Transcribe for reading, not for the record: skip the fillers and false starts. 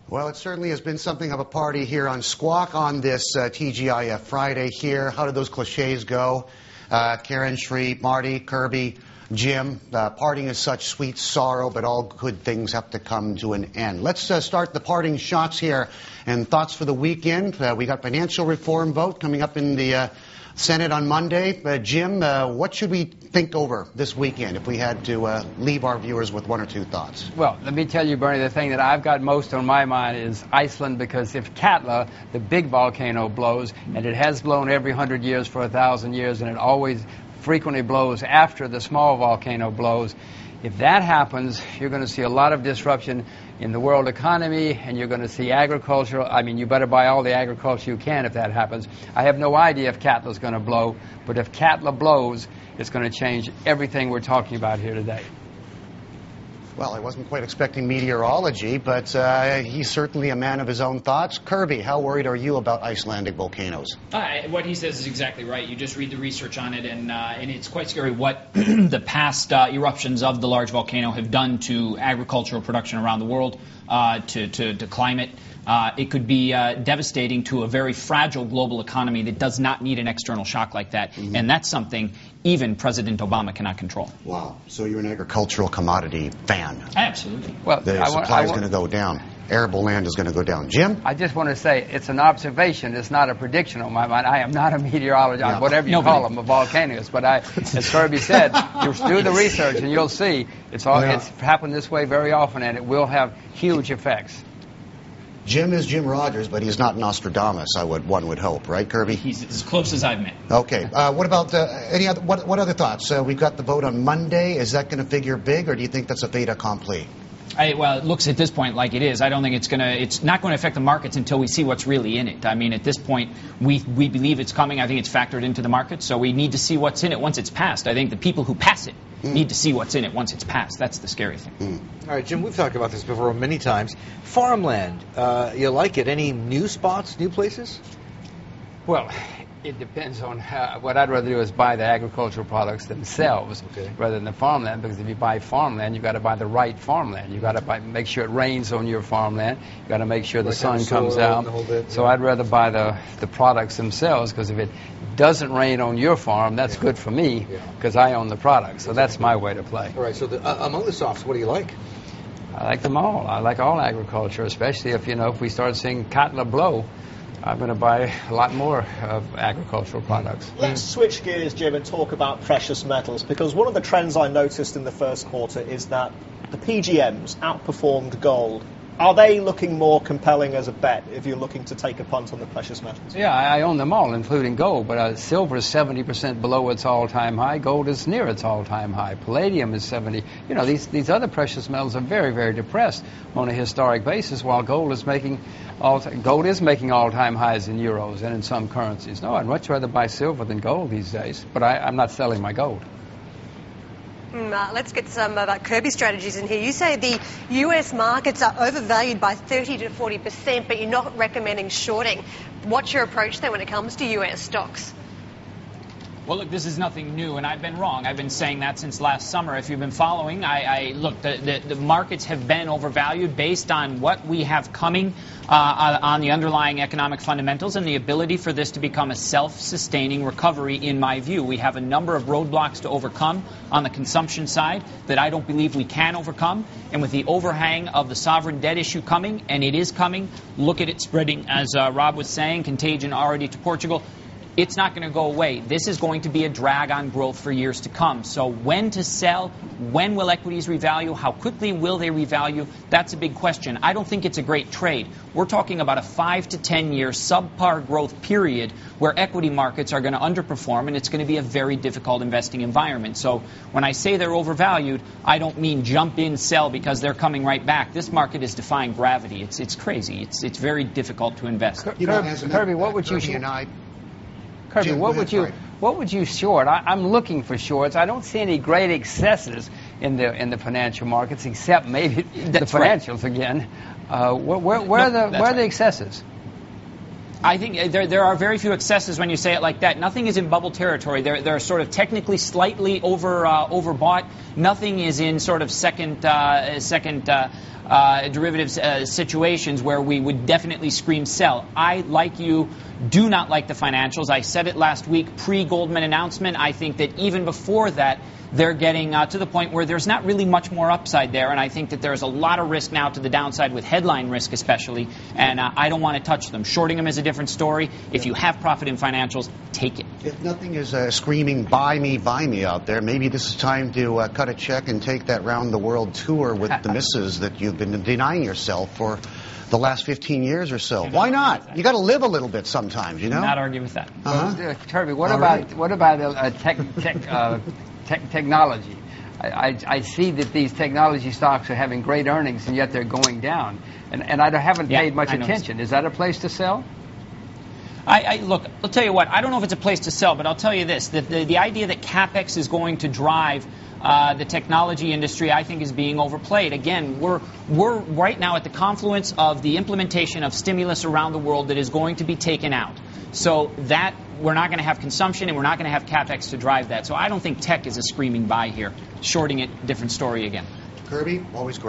Well, it certainly has been something of a party here on Squawk on this TGIF Friday here. How did those cliches go? Karen, Shree, Marty, Kirby, Jim, parting is such sweet sorrow, but all good things have to come to an end. Let's start the parting shots here and thoughts for the weekend. We got financial reform vote coming up in the Senate on Monday. Jim, what should we think over this weekend if we had to leave our viewers with one or two thoughts? Well, let me tell you, Bernie, the thing that I've got most on my mind is Iceland, because if Katla, the big volcano, blows, and it has blown every 100 years for 1,000 years, and it always frequently blows after the small volcano blows, if that happens, you're going to see a lot of disruption in the world economy, and you're going to see agricultural. I mean, you better buy all the agriculture you can if that happens. I have no idea if Katla's going to blow, but if Katla blows, it's going to change everything we're talking about here today. Well, I wasn't quite expecting meteorology, but he's certainly a man of his own thoughts. Kirby, how worried are you about Icelandic volcanoes? What he says is exactly right. You just read the research on it, and it's quite scary what the past eruptions of the large volcano have done to agricultural production around the world, to climate. It could be devastating to a very fragile global economy that does not need an external shock like that. Mm-hmm. And that's something even President Obama cannot control. Wow. So you're an agricultural commodity fan. Absolutely. Well, the supply is going to go down. Arable land is going to go down. Jim? I just want to say it's an observation. It's not a prediction on my mind. I am not a meteorologist, Yeah. Whatever you call them, a volcanist. But as Kirby said, you do the research and you'll see it's happened this way very often, and it will have huge effects. Jim is Jim Rogers, but he's not Nostradamus, one would hope, right, Kirby? He's as close as I've met. Okay. What about what other thoughts? We've got the vote on Monday. Is that going to figure big, or do you think that's a fait accompli? Well, it looks at this point like it is. I don't think it's not going to affect the markets until we see what's really in it. I mean, at this point, we believe it's coming. I think it's factored into the market, so we need to see what's in it once it's passed. I think the people who pass it need to see what's in it once it's passed. That's the scary thing. All right, Jim, we've talked about this before many times. Farmland, you like it? Any new spots, new places? Well, it depends on what I'd rather do is buy the agricultural products themselves rather than the farmland, because if you buy farmland, you've got to buy the right farmland. You've got to make sure it rains on your farmland. You've got to make sure the sun comes out. So I'd rather buy the products themselves, because if it doesn't rain on your farm, that's good for me, because I own the product. So that's my way to play. All right, so among the softs, what do you like? I like them all. I like all agriculture, especially if we start seeing Katla blow. I'm going to buy a lot more of agricultural products. Let's switch gears, Jim, and talk about precious metals, because one of the trends I noticed in the first quarter is that the PGMs outperformed gold. Are they looking more compelling as a bet if you're looking to take a punt on the precious metals? Yeah, I own them all, including gold, but silver is 70% below its all-time high. Gold is near its all-time high. Palladium is 70. These other precious metals are very, very depressed on a historic basis, while gold is making all-time highs in euros and in some currencies. No, I'd much rather buy silver than gold these days, but I'm not selling my gold. Let's get some about Kirby strategies in here. You say the US markets are overvalued by 30 to 40%, but you're not recommending shorting. What's your approach then when it comes to US stocks? Well, look, this is nothing new, and I've been wrong. I've been saying that since last summer. If you've been following, look, the markets have been overvalued based on what we have coming on the underlying economic fundamentals and the ability for this to become a self-sustaining recovery, in my view. We have a number of roadblocks to overcome on the consumption side that I don't believe we can overcome. And with the overhang of the sovereign debt issue coming, and it is coming, look at it spreading, as Rob was saying, contagion already to Portugal. It's not going to go away. This is going to be a drag on growth for years to come. So when to sell? When will equities revalue? How quickly will they revalue? That's a big question. I don't think it's a great trade. We're talking about a 5 to 10 year subpar growth period where equity markets are going to underperform, and it's going to be a very difficult investing environment. So when I say they're overvalued, I don't mean jump in, sell because they're coming right back. This market is defying gravity. It's crazy. It's very difficult to invest. Kirby, what would you... Kirby, what would you short? I'm looking for shorts. I don't see any great excesses in the financial markets, except maybe the financials again. Where are the excesses? I think there are very few excesses when you say it like that. Nothing is in bubble territory. They're sort of technically slightly overbought. Nothing is in sort of second derivatives situations where we would definitely scream sell. I, like you, do not like the financials. I said it last week, pre-Goldman announcement. I think that even before that, they're getting to the point where there's not really much more upside there, and I think that there's a lot of risk now to the downside with headline risk especially, and I don't want to touch them. Shorting them is a different story. If you have profit in financials, take it. If nothing is screaming buy me out there, maybe this is time to cut a check and take that round-the-world tour with the missus that you've been denying yourself for the last 15 years or so. Why not? You got to live a little bit sometimes, you know? Not argue with that. Kirby, what about technology? I see that these technology stocks are having great earnings, and yet they're going down. And I haven't paid much attention. Is that a place to sell? Look, I'll tell you what. I don't know if it's a place to sell, but I'll tell you this. The idea that CapEx is going to drive the technology industry, I think, is being overplayed. Again, we're right now at the confluence of the implementation of stimulus around the world that is going to be taken out. So that we're not going to have consumption and we're not going to have CapEx to drive that. So I don't think tech is a screaming buy here. Shorting it, different story again. Kirby, always great.